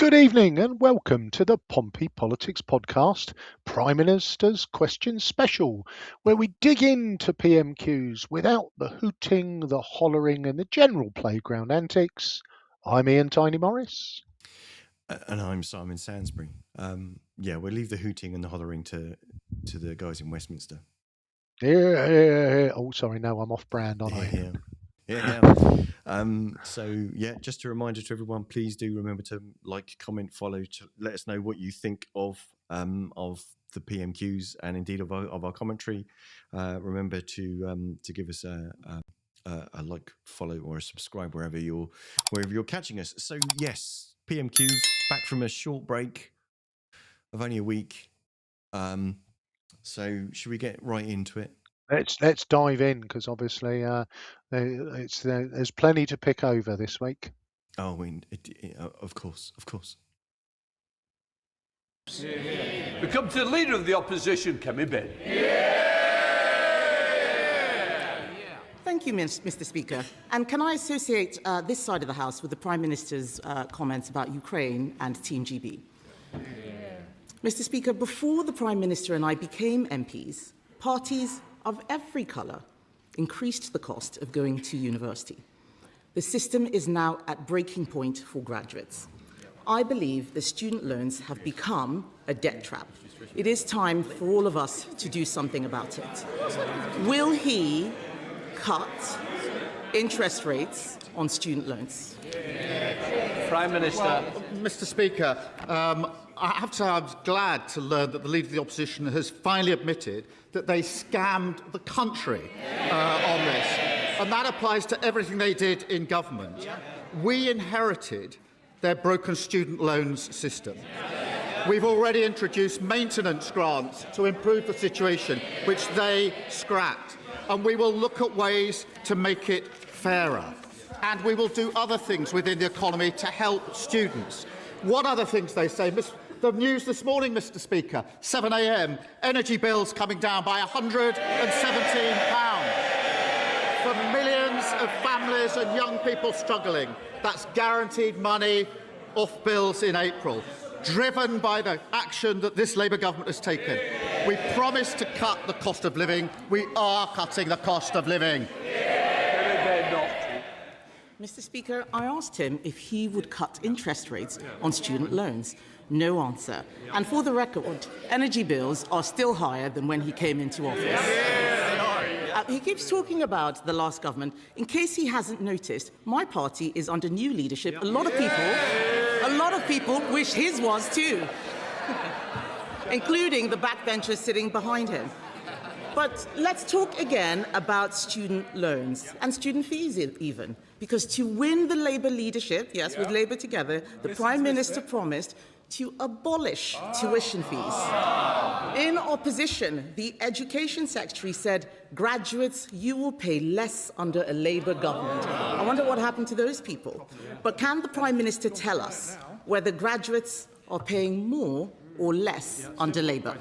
Good evening and welcome to the Pompey Politics Podcast, Prime Minister's Questions Special, where we dig into PMQs without the hooting, the hollering and the general playground antics. I'm Ian Tiny Morris. And I'm Simon Sainsbury. We'll leave the hooting and the hollering to the guys in Westminster. Yeah. Oh, sorry, no, I'm off brand, aren't I? Just a reminder to everyone, please do remember to like, comment, follow, to let us know what you think of the PMQs and indeed of our commentary. Remember to give us a like, follow, or a subscribe wherever you're catching us. So yes, PMQs back from a short break of only a week. So should we get right into it? Let's dive in, because obviously there's plenty to pick over this week. Oh, of course. We come to the Leader of the Opposition, Kemi Ben. Thank you, Mr. Speaker. And can I associate this side of the House with the Prime Minister's comments about Ukraine and Team GB? Mr. Speaker, before the Prime Minister and I became MPs, parties of every colour increased the cost of going to university. The system is now at breaking point for graduates. I believe the student loans have become a debt trap. It is time for all of us to do something about it. Will he cut interest rates on student loans? Prime Minister. Well, Mr. Speaker, I have to say I was glad to learn that the Leader of the Opposition has finally admitted that they scammed the country on this. And that applies to everything they did in government. We inherited their broken student loans system. We've already introduced maintenance grants to improve the situation, which they scrapped. And we will look at ways to make it fairer. And we will do other things within the economy to help students. What other things they say? The news this morning, Mr. Speaker, 7 a.m, energy bills coming down by £117 for millions of families and young people struggling. That's guaranteed money off bills in April, driven by the action that this Labour government has taken. We promised to cut the cost of living. We are cutting the cost of living. Mr. Speaker, I asked him if he would cut interest rates on student loans. No answer. And for the record, energy bills are still higher than when he came into office. He keeps talking about the last government. In case he hasn't noticed, my party is under new leadership. A lot of people wish his was too, including the backbenchers sitting behind him. But let's talk again about student loans and student fees even. Because to win the Labour leadership, with Labour together, the Prime Minister promised to abolish tuition fees. In opposition, the Education Secretary said, graduates, you will pay less under a Labour government. I wonder what happened to those people. But can the Prime Minister tell us whether graduates are paying more or less under Labour?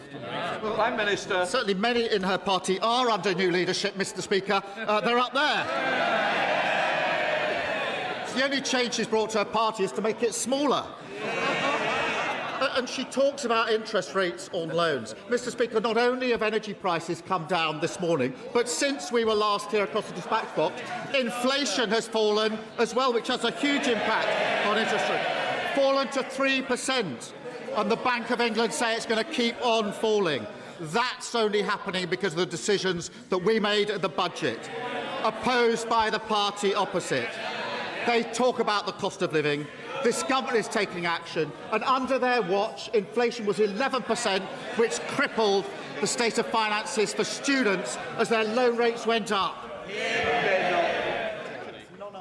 Prime Minister. Certainly many in her party are under new leadership, Mr. Speaker. They're up there. The only change she's brought to her party is to make it smaller. And she talks about interest rates on loans. Mr. Speaker, not only have energy prices come down this morning, but since we were last here across the dispatch box, inflation has fallen as well, which has a huge impact on interest rates. Fallen to 3%. And the Bank of England say it's going to keep on falling. That's only happening because of the decisions that we made at the budget, opposed by the party opposite. They talk about the cost of living. This government is taking action, and under their watch, inflation was 11%, which crippled the state of finances for students as their loan rates went up.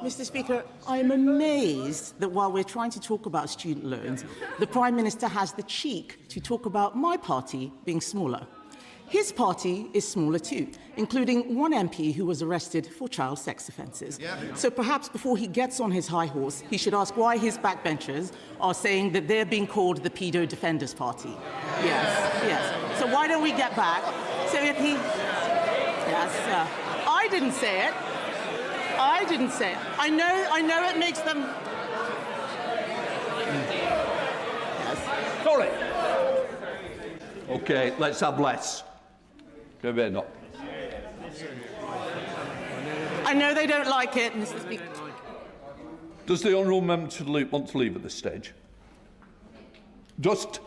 Mr. Speaker, I am amazed that while we're trying to talk about student loans, the Prime Minister has the cheek to talk about my party being smaller. His party is smaller too, including one MP who was arrested for child sex offences. So perhaps before he gets on his high horse, he should ask why his backbenchers are saying that they're being called the Pedo Defenders Party. Yes. So why don't we get back? So if he... Yes, I didn't say it. I know it makes them... Sorry. OK, let's have less. No. I know they don't like it, Mr. Speaker. Does the honourable member want to leave at this stage? Just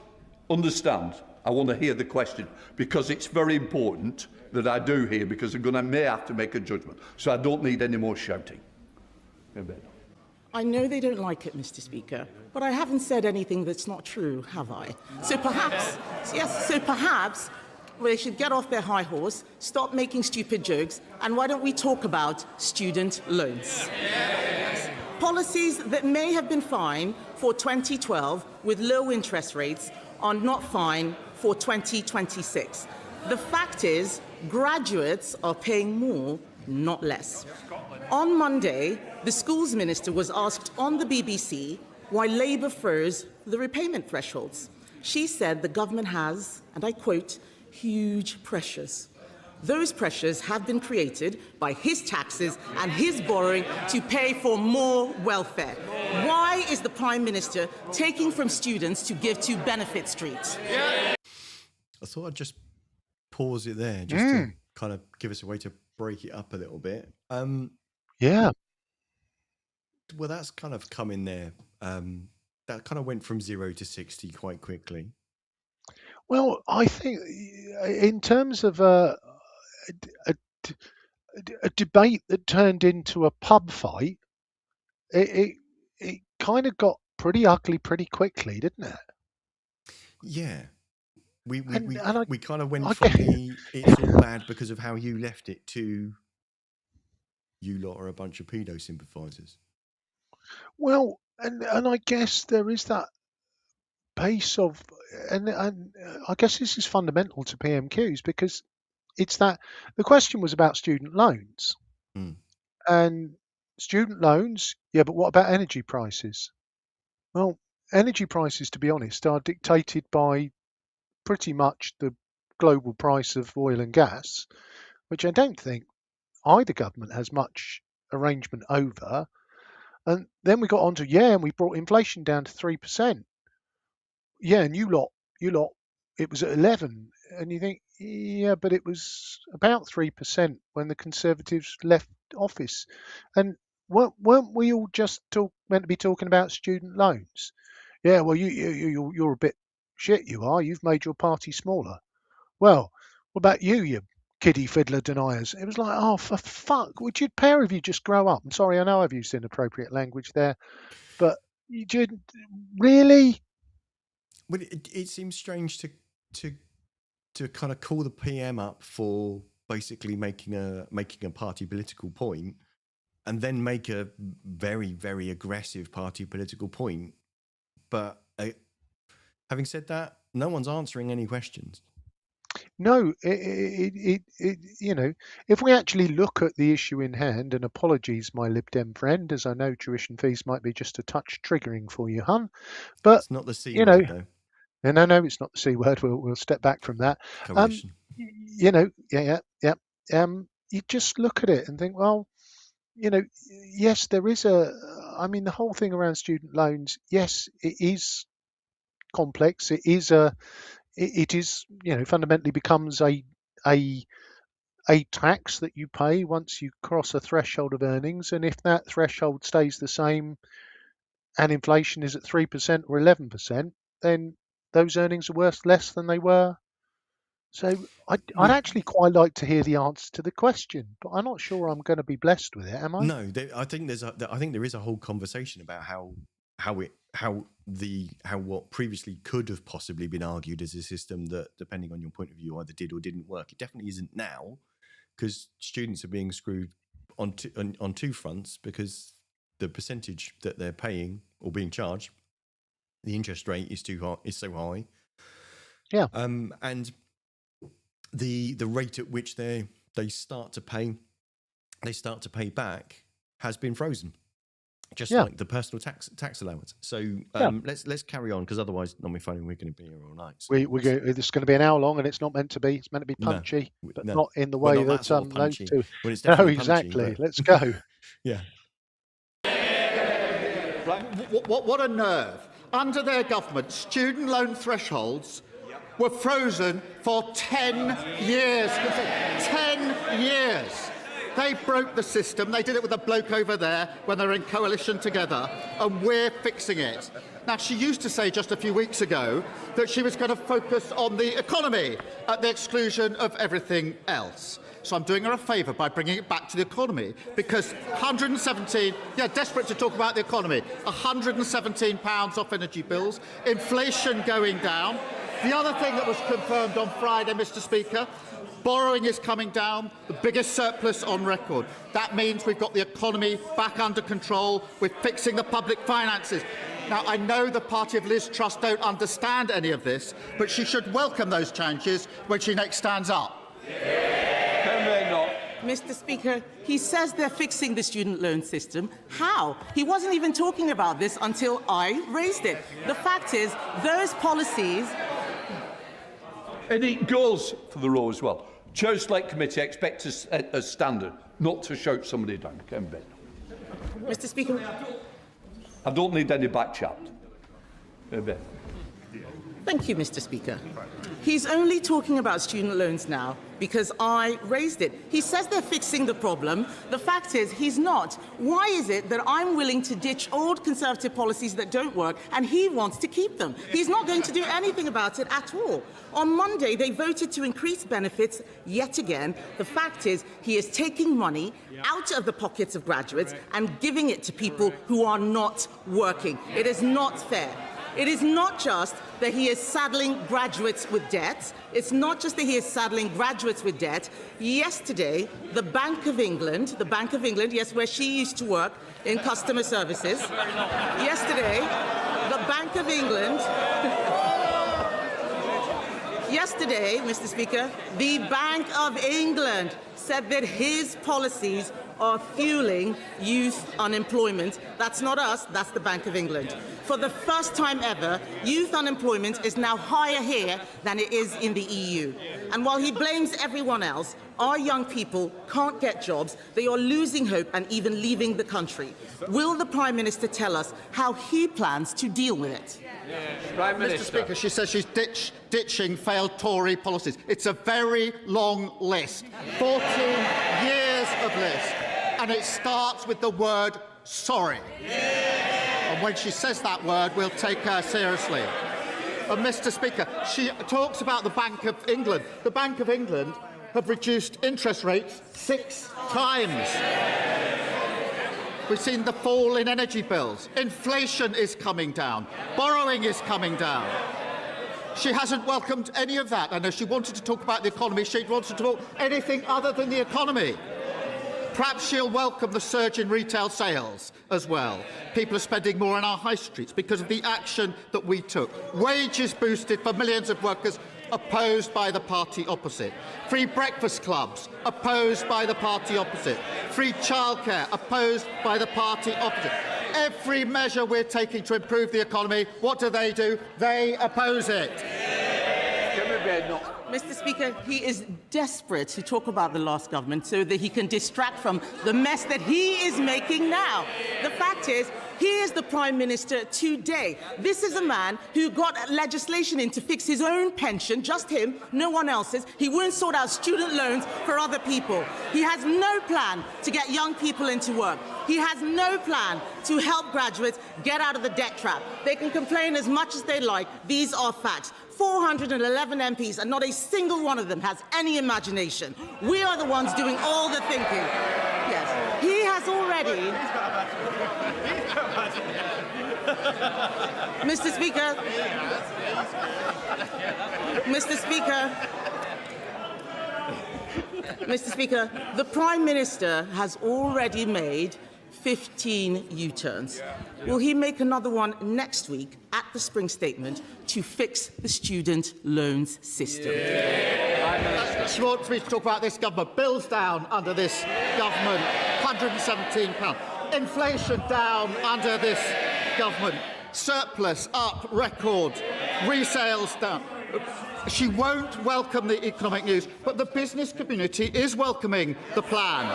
understand, I want to hear the question, because it's very important that I do hear, because I may have to make a judgment. So I don't need any more shouting. I know they don't like it, Mr. Speaker, but I haven't said anything that's not true, have I? So perhaps, well, they should get off their high horse, stop making stupid jokes, and why don't we talk about student loans? Policies that may have been fine for 2012 with low interest rates are not fine for 2026. The fact is, graduates are paying more, not less. On Monday, the schools minister was asked on the BBC why Labour froze the repayment thresholds. She said the government has, and I quote, huge pressures. Those pressures have been created by his taxes and his borrowing to pay for more welfare. Why is the Prime Minister taking from students to give to Benefit Street? I thought I'd just pause it there, just to kind of give us a way to break it up a little bit. Yeah. Well, that's kind of come in there. That kind of went from 0 to 60 quite quickly. Well, I think in terms of a debate that turned into a pub fight, it kind of got pretty ugly pretty quickly, didn't it? Yeah. We And kind of went from the it's all bad because of how you left it to you lot are a bunch of pedo sympathisers. Well, and I guess there is that base of, and I guess this is fundamental to PMQs, because it's that the question was about student loans. And student loans, yeah, but what about energy prices? Well, energy prices, to be honest, are dictated by pretty much the global price of oil and gas, which I don't think either government has much arrangement over. And then we got on to, and we brought inflation down to 3%. Yeah, and you lot, it was at 11. And you think, yeah, but it was about 3% when the Conservatives left office. And weren't we all just meant to be talking about student loans? Yeah, well, you're a bit shit, you are. You've made your party smaller. Well, what about you kiddie fiddler deniers? It was like, oh, for fuck, would you pair of you just grow up? I'm sorry, I know I've used inappropriate language there, but you didn't really. Well, it seems strange to kind of call the PM up for basically making a party political point, and then make a very, very aggressive party political point. But having said that, no one's answering any questions. No, if we actually look at the issue in hand, and apologies, my Lib Dem friend, as I know tuition fees might be just a touch triggering for you, hun. But it's not the C word, though. No, it's not the C word. We'll step back from that. Coalition. You just look at it and think, well, yes, there is the whole thing around student loans, yes, it is complex. It is fundamentally becomes a tax that you pay once you cross a threshold of earnings, and if that threshold stays the same and inflation is at 3% or 11%, then those earnings are worth less than they were. So I'd actually quite like to hear the answer to the question, but I'm not sure I'm going to be blessed with it, am I? No, I think there is a whole conversation about how what previously could have possibly been argued as a system that, depending on your point of view, either did or didn't work. It definitely isn't now, because students are being screwed on two fronts, because the percentage that they're paying or being charged, the interest rate is so high. Yeah. And the rate at which they start to pay back has been frozen, just like the personal tax allowance. So let's carry on, because otherwise, not me phoning, we're going to be here all night. So it's going to be an hour long, and it's not meant to be. It's meant to be punchy, but not in the way that those two. Well, it's definitely exactly. Punchy, Let's go. Yeah. What a nerve Under their government, student loan thresholds were frozen for 10 years. 10 years. They broke the system. They did it with a bloke over there when they were in coalition together, and we're fixing it. Now, she used to say just a few weeks ago that she was going to focus on the economy at the exclusion of everything else. So I'm doing her a favour by bringing it back to the economy, because 117, desperate to talk about the economy, £117 off energy bills, inflation going down. The other thing that was confirmed on Friday, Mr. Speaker, borrowing is coming down, the biggest surplus on record. That means we've got the economy back under control. We're fixing the public finances. Now, I know the party of Liz Truss don't understand any of this, but she should welcome those changes when she next stands up. Can they not? Mr. Speaker, he says they're fixing the student loan system. How? He wasn't even talking about this until I raised it. The fact is, those policies... And it goes for the row as well. Chair Select Committee expects a standard, not to shout somebody down. Mr. Speaker... I don't need any back chat. Thank you, Mr. Speaker. He's only talking about student loans now because I raised it. He says they're fixing the problem. The fact is, he's not. Why is it that I'm willing to ditch old Conservative policies that don't work and he wants to keep them? He's not going to do anything about it at all. On Monday, they voted to increase benefits yet again. The fact is, he is taking money out of the pockets of graduates and giving it to people who are not working. It is not fair. It is not just that he is saddling graduates with debt. It's not just that he is saddling graduates with debt. Yesterday, the Bank of England, yes, where she used to work in customer services. Yesterday, the Bank of England... Yesterday, Mr. Speaker, the Bank of England said that his policies are fueling youth unemployment. That's not us, that's the Bank of England. For the first time ever, youth unemployment is now higher here than it is in the EU. And while he blames everyone else, our young people can't get jobs, they are losing hope and even leaving the country. Will the Prime Minister tell us how he plans to deal with it? Prime Minister. Mr. Speaker, she says she's ditching failed Tory policies. It's a very long list. 14 years of list. And it starts with the word sorry. And when she says that word, we'll take her seriously. And Mr. Speaker, she talks about the Bank of England. The Bank of England have reduced interest rates 6 times. We've seen the fall in energy bills. Inflation is coming down. Borrowing is coming down. She hasn't welcomed any of that. I know she wanted to talk about the economy. She wants to talk anything other than the economy. Perhaps she'll welcome the surge in retail sales as well. People are spending more on our high streets because of the action that we took. Wages boosted for millions of workers, opposed by the party opposite. Free breakfast clubs, opposed by the party opposite. Free childcare, opposed by the party opposite. Every measure we're taking to improve the economy, what do? They oppose it. Mr. Speaker, he is desperate to talk about the last government so that he can distract from the mess that he is making now. The fact is, he is the Prime Minister today. This is a man who got legislation in to fix his own pension, just him, no one else's. He won't sort out student loans for other people. He has no plan to get young people into work. He has no plan to help graduates get out of the debt trap. They can complain as much as they like. These are facts. 411 MPs, and not a single one of them has any imagination. We are the ones doing all the thinking. Yes, he has already... Mr. Speaker. Mr. Speaker, the Prime Minister has already made 15 U-turns. Will he make another one next week at the Spring Statement to fix the student loans system? She wants me to talk about this government. Bills down under this government, £117. Inflation down under this government. Surplus up, record. Resales down. She won't welcome the economic news, but the business community is welcoming the plan.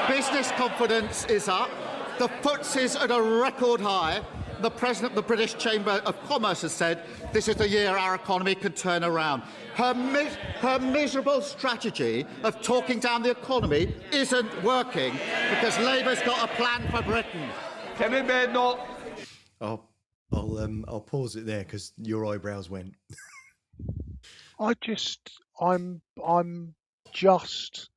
Business confidence is up. The FTSE's at a record high. the President of the British Chamber of Commerce has said this is the year our economy can turn around. Her miserable strategy of talking down the economy isn't working because Labour's got a plan for Britain. I'll pause it there because your eyebrows went. I'm just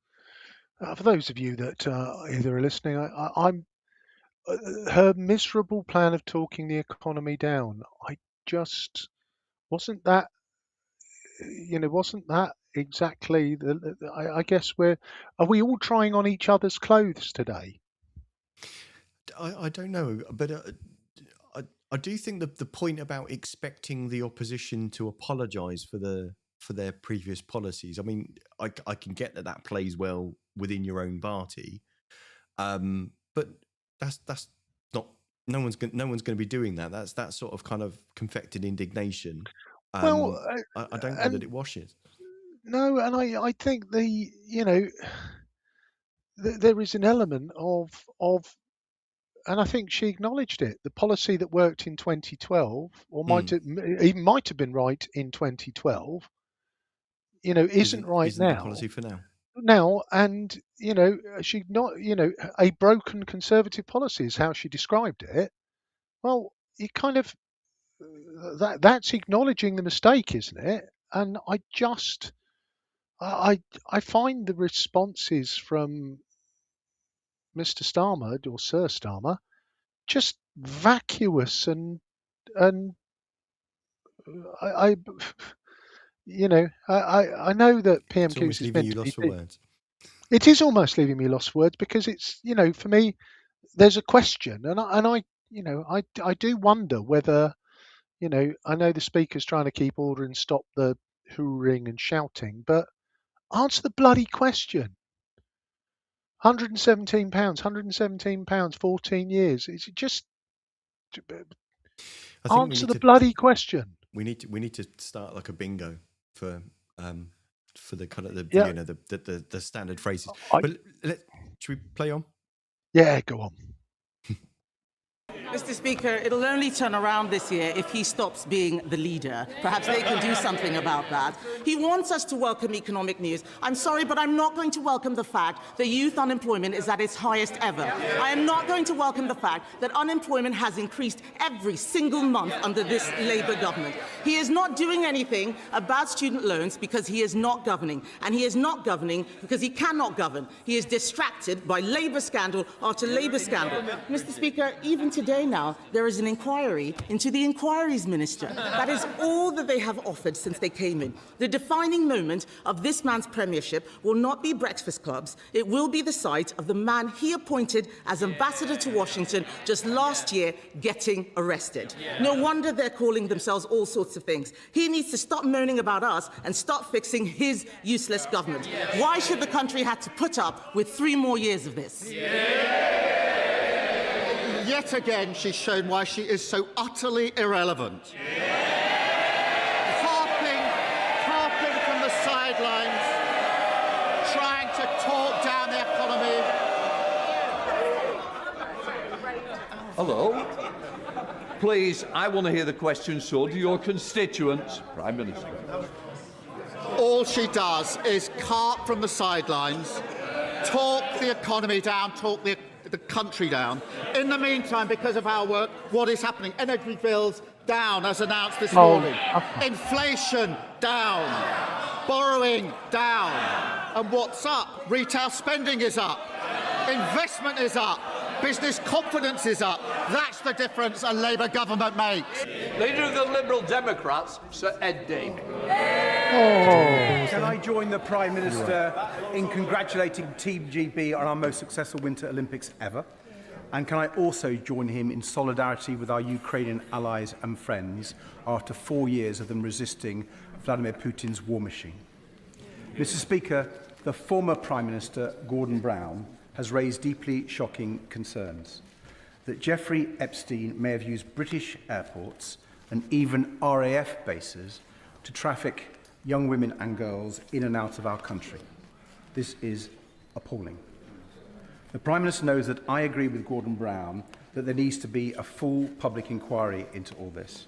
for those of you that either are listening, I'm her miserable plan of talking the economy down. I just wasn't that exactly I guess are we all trying on each other's clothes today? I don't know, but I do think that the point about expecting the opposition to apologise for their previous policies. I mean, I can get that plays well within your own party, but that's not. No one's going to be doing that. That's that sort of kind of confected indignation. I don't know that it washes. No, and I think there is an element of, and I think she acknowledged it. The policy that worked in 2012, or might have been right in 2012, isn't right now. The policy for now. Now, and she not, a broken Conservative policy is how she described it. Well, you kind of that's acknowledging the mistake, isn't it? And I find the responses from Mr. Starmer or Sir Starmer just vacuous and I know that PMQs is meant you to lost be. For words. It is almost leaving me lost for words because it's for me there's a question and I do wonder whether I know the speaker's trying to keep order and stop the hoovering and shouting, but answer the bloody question. £117, 14 years. Is it just answer the bloody question? We need to start like a bingo for the kind of the standard phrases. Should we play on? Yeah, go on. Mr. Speaker, it'll only turn around this year if he stops being the leader. Perhaps they can do something about that. He wants us to welcome economic news. I'm sorry, but I'm not going to welcome the fact that youth unemployment is at its highest ever. I am not going to welcome the fact that unemployment has increased every single month under this Labour government. He is not doing anything about student loans because he is not governing. And he is not governing because he cannot govern. He is distracted by Labour scandal after Labour scandal. Mr. Speaker, even today now, there is an inquiry into the Inquiries Minister. That is all that they have offered since they came in. The defining moment of this man's premiership will not be breakfast clubs. It will be the sight of the man he appointed as ambassador to Washington just last year getting arrested. No wonder they're calling themselves all sorts of things. He needs to stop moaning about us and start fixing his useless government. Why should the country have to put up with 3 more years of this? Yet again, she's shown why she is so utterly irrelevant. Harping from the sidelines, trying to talk down the economy. Hello? Please, I want to hear the question, so do your constituents. Prime Minister. All she does is carp from the sidelines, talk the economy down, talk the country down. In the meantime, because of our work, what is happening? Energy bills down, as announced this morning. Inflation down. Borrowing down. And what's up? Retail spending is up. Investment is up. Business confidence is up. That's the difference a Labour government makes. Leader of the Liberal Democrats, Sir Ed Davey. Can I join the Prime Minister in congratulating Team GB on our most successful Winter Olympics ever? And can I also join him in solidarity with our Ukrainian allies and friends after 4 years of them resisting Vladimir Putin's war machine? Mr. Speaker, the former Prime Minister, Gordon Brown, has raised deeply shocking concerns that Jeffrey Epstein may have used British airports and even RAF bases to traffic young women and girls in and out of our country. This is appalling. The Prime Minister knows that I agree with Gordon Brown that there needs to be a full public inquiry into all this.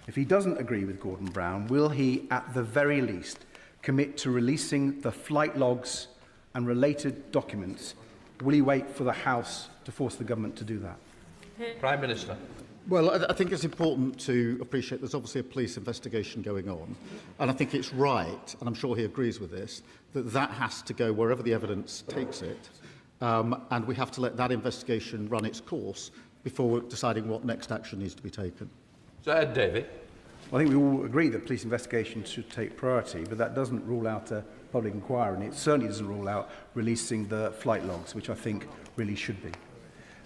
If he doesn't agree with Gordon Brown, will he, at the very least, commit to releasing the flight logs and related documents? Will he wait for the House to force the government to do that? Prime Minister. Well, I think it's important to appreciate there's obviously a police investigation going on, and I think it's right, and I'm sure he agrees with this, that that has to go wherever the evidence takes it, and we have to let that investigation run its course before deciding what next action needs to be taken. Sir Ed Davey. Well, I think we all agree that police investigations should take priority, but that doesn't rule out a public inquiry, and it certainly doesn't rule out releasing the flight logs, which I think really should be.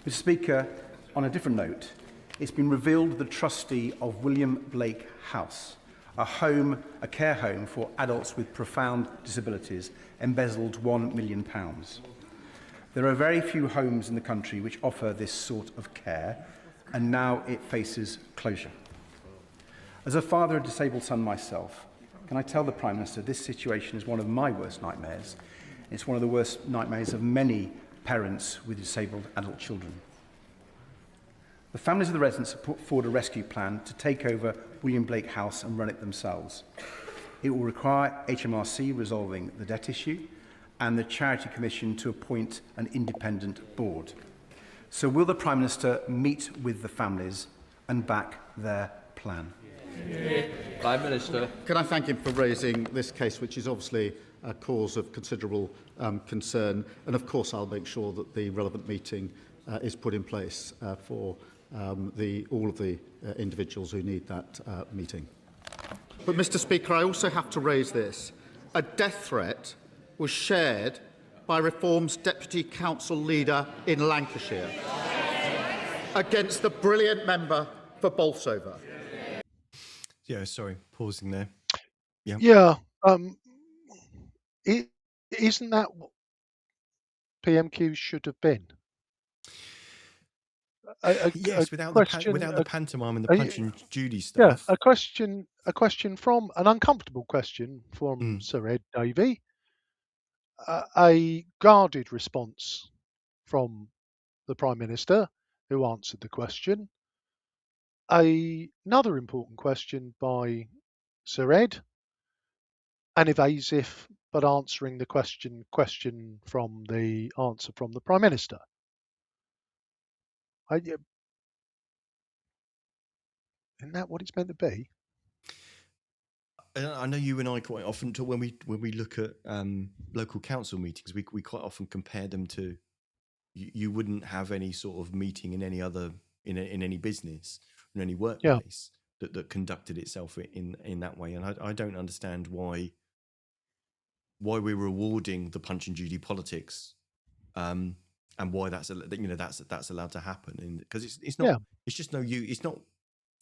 Mr. Speaker, on a different note, it's been revealed the trustee of William Blake House, a care home for adults with profound disabilities, embezzled £1 million. There are very few homes in the country which offer this sort of care, and now it faces closure. As a father of a disabled son myself, can I tell the Prime Minister this situation is one of my worst nightmares? It's one of the worst nightmares of many parents with disabled adult children. The families of the residents have put forward a rescue plan to take over William Blake House and run it themselves. It will require HMRC resolving the debt issue and the Charity Commission to appoint an independent board. So will the Prime Minister meet with the families and back their plan? Prime Minister. Can I thank him for raising this case, which is obviously a cause of considerable concern, and of course I'll make sure that the relevant meeting is put in place for all of the individuals who need that meeting. But, Mr. Speaker, I also have to raise this. A death threat was shared by Reform's Deputy Council Leader in Lancashire against the brilliant member for Bolsover. Yeah, sorry, pausing there. Yeah. Yeah. Isn't that what PMQs should have been? Yes, without the pantomime and the Punch and Judy stuff. Yeah, a question from an uncomfortable question from Sir Ed Davey, a guarded response from the Prime Minister, who answered the question, another important question by Sir Ed, an evasive but answering the question from the answer from the Prime Minister. Isn't that what it's meant to be? I know you and I quite often talk when we look at local council meetings. We quite often compare them to. You wouldn't have any sort of meeting in any other in any business, in any workplace that conducted itself in that way. And I don't understand why we're rewarding the Punch and Judy politics, and why that's allowed to happen. Because it's not. It's just no use.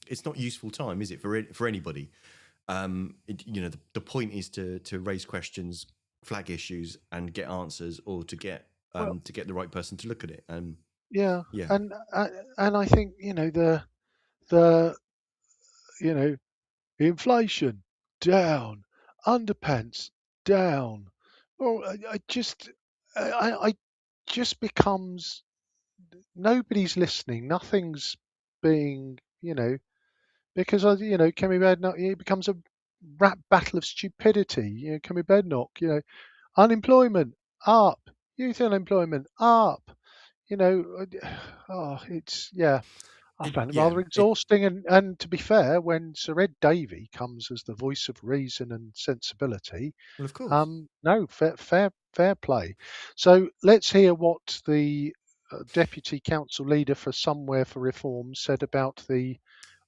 It's not useful time, is it, for anybody? The point is to raise questions, flag issues, and get answers, or to get the right person to look at it. And I think the inflation down, underpants down. Well, I just becomes nobody's listening. Nothing's being because can we bed knock? It becomes a rap battle of stupidity. Can we bed knock? Unemployment up, youth unemployment up. I found it rather exhausting. And to be fair, when Sir Ed Davey comes as the voice of reason and sensibility, well, of course, no, fair play. So let's hear what the Deputy Council Leader for Somewhere for Reform said about the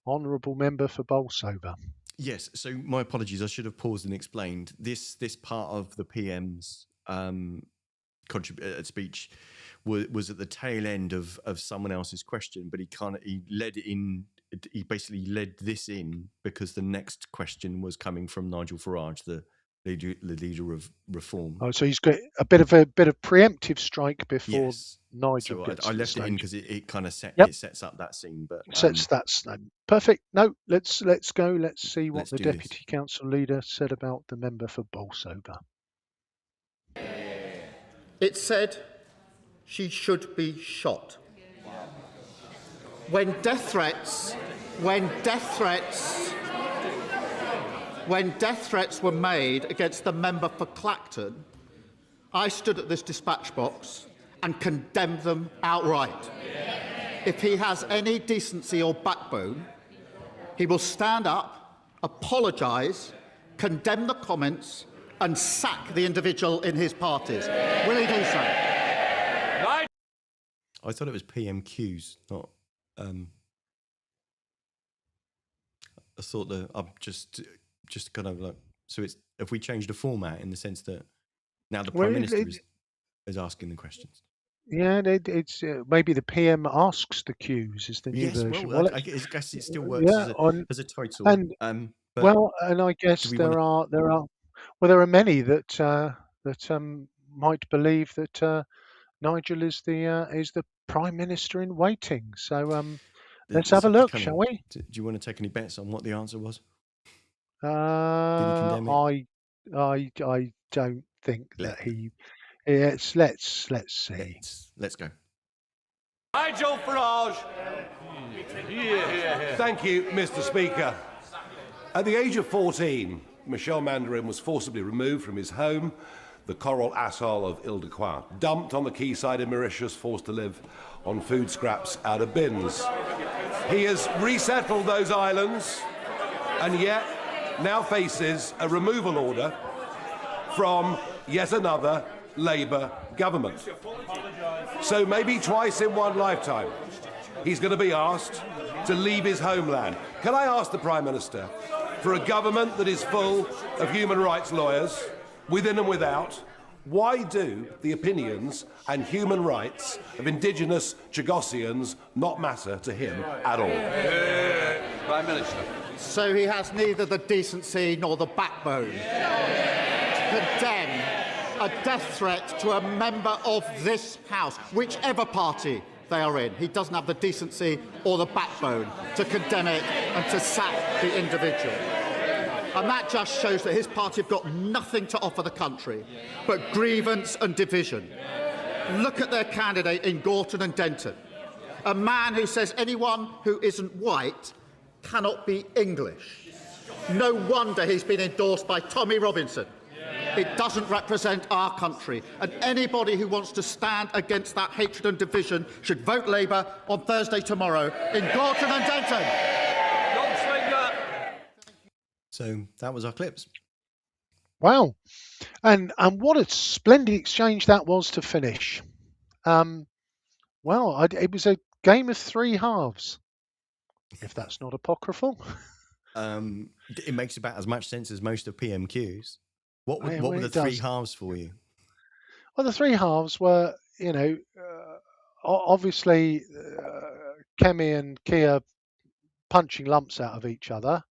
Honourable Member for Bolsover. Yes, so my apologies. I should have paused and explained this part of the PM's speech was at the tail end of someone else's question, but he basically led this in because the next question was coming from Nigel Farage, the leader of Reform. Oh, so he's got a bit of preemptive strike before Nigel gets I left it in because it kind of sets up that scene. But sets that perfect. No, let's go. Let's see what the Deputy Council Leader said about the member for Bolsover. It said she should be shot. when death threats were made against the member for Clacton, I stood at this dispatch box and condemned them outright. If he has any decency or backbone, he will stand up, apologise, condemn the comments and sack the individual in his parties. Will he do so? I thought it was PMQs, not. I thought that I'm just kind of like, so it's, if we change the format in the sense that now the Prime Minister is asking the questions. Yeah, it's maybe the PM asks the Qs is the new version. Well, I guess it still works as a title. And but and I guess there are many that might believe that Nigel is the Prime Minister in waiting. So let's have a look, shall we? Do you want to take any bets on what the answer was? Did he I don't think that he. Let's see. Let's go. Nigel Farage. Thank you, Mr. Speaker. At the age of 14, Michel Mandarin was forcibly removed from his home, the coral atoll of Ile-de-Quoi, dumped on the quayside of Mauritius, forced to live on food scraps out of bins. He has resettled those islands and yet now faces a removal order from yet another Labour government. So maybe twice in one lifetime, he's going to be asked to leave his homeland. Can I ask the Prime Minister, for a government that is full of human rights lawyers, within and without, why do the opinions and human rights of indigenous Chagossians not matter to him at all? Prime Minister. So he has neither the decency nor the backbone to condemn a death threat to a member of this House, whichever party they are in. He doesn't have the decency or the backbone to condemn it and to sack the individual. And that just shows that his party have got nothing to offer the country but grievance and division. Look at their candidate in Gorton and Denton, a man who says anyone who isn't white cannot be English. No wonder he's been endorsed by Tommy Robinson. It doesn't represent our country, and anybody who wants to stand against that hatred and division should vote Labour on Thursday tomorrow in Gorton and Denton. So that was our clips. Wow, and what a splendid exchange that was to finish. It was a game of three halves, if that's not apocryphal. It makes about as much sense as most of PMQs. What were the three halves for you? Well, the three halves were, obviously Kemi and Kia punching lumps out of each other,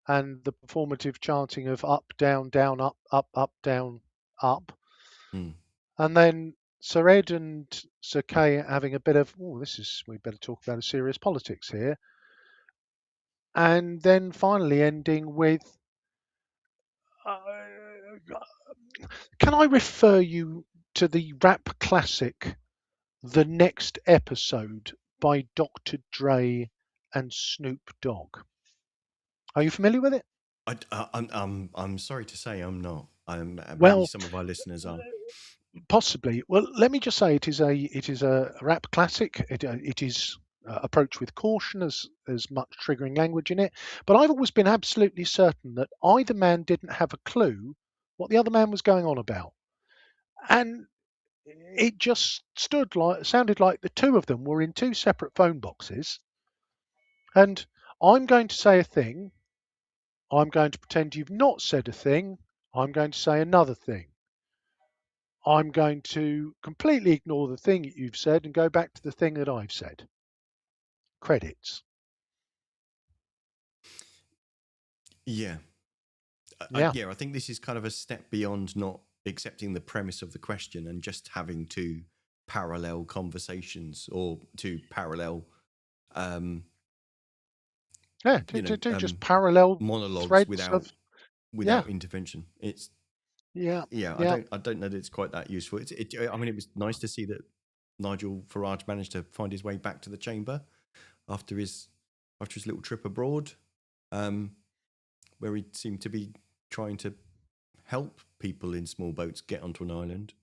and the performative chanting of up, down, down, up, down, up. And then Sir Ed and Sir Kay having a bit of, we better talk about a serious politics here. And then finally ending with, can I refer you to the rap classic, The Next Episode by Dr. Dre and Snoop Dogg? Are you familiar with it? I'm sorry to say I'm not. Well, some of our listeners are. Possibly. Well, let me just say it is a rap classic. It is approached with caution, as much triggering language in it. But I've always been absolutely certain that either man didn't have a clue what the other man was going on about, and it just sounded like the two of them were in two separate phone boxes. And I'm going to say a thing. I'm going to pretend you've not said a thing. I'm going to say another thing. I'm going to completely ignore the thing that you've said and go back to the thing that I've said. Credits. Yeah. I think this is kind of a step beyond not accepting the premise of the question and just having two parallel conversations or two parallel just parallel monologues without intervention. It's I don't know that it's quite that useful. It was nice to see that Nigel Farage managed to find his way back to the chamber. after his little trip abroad, where he seemed to be trying to help people in small boats get onto an island,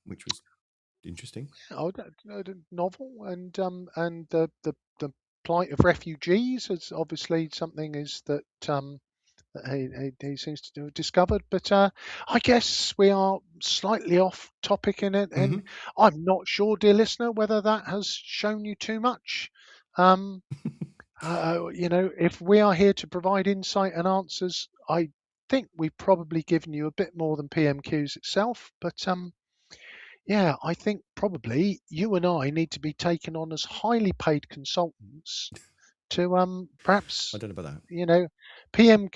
which was interesting. Oh, novel, and the plight of refugees is obviously something that he seems to have discovered. But I guess we are slightly off topic in it, and I'm not sure, dear listener, whether that has shown you too much. If we are here to provide insight and answers, I think we've probably given you a bit more than PMQs itself. But yeah, I think probably you and I need to be taken on as highly paid consultants to perhaps, I don't know about that. PM.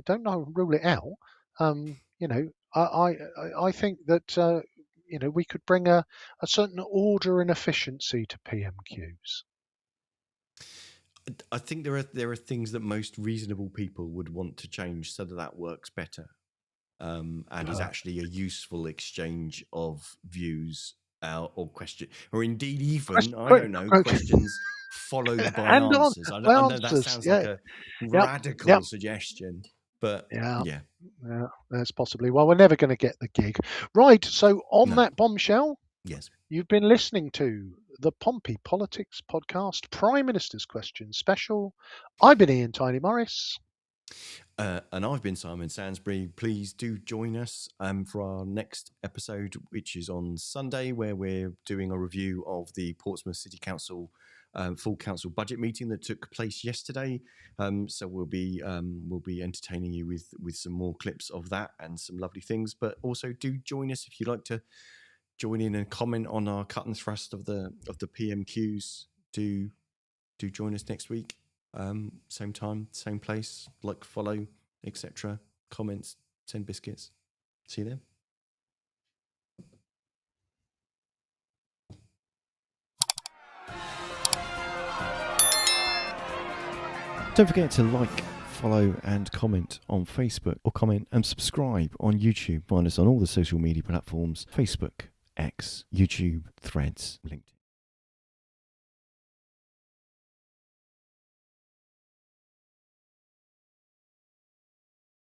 Don't know, rule it out. I think that we could bring a certain order and efficiency to PMQs. I think there are things that most reasonable people would want to change so that works better, and is actually a useful exchange of views or question, or indeed even questions followed by answers. I know that sounds like a radical suggestion, but yeah, that's possibly. Well, we're never going to get the gig, right? So on that bombshell, yes, you've been listening to the Pompey Politics Podcast Prime Minister's Question Special. I've been Ian Tiny Morris. And I've been Simon Sansbury. Please do join us for our next episode, which is on Sunday, where we're doing a review of the Portsmouth City Council full council budget meeting that took place yesterday. So we'll be entertaining you with some more clips of that and some lovely things. But also do join us if you'd like to join in and comment on our cut and thrust of the PMQs. Do join us next week. Same time, same place, like, follow, etc. Comments, send biscuits. See you then. Don't forget to like, follow and comment on Facebook, or comment and subscribe on YouTube. Find us on all the social media platforms: Facebook, X, YouTube, Threads, LinkedIn.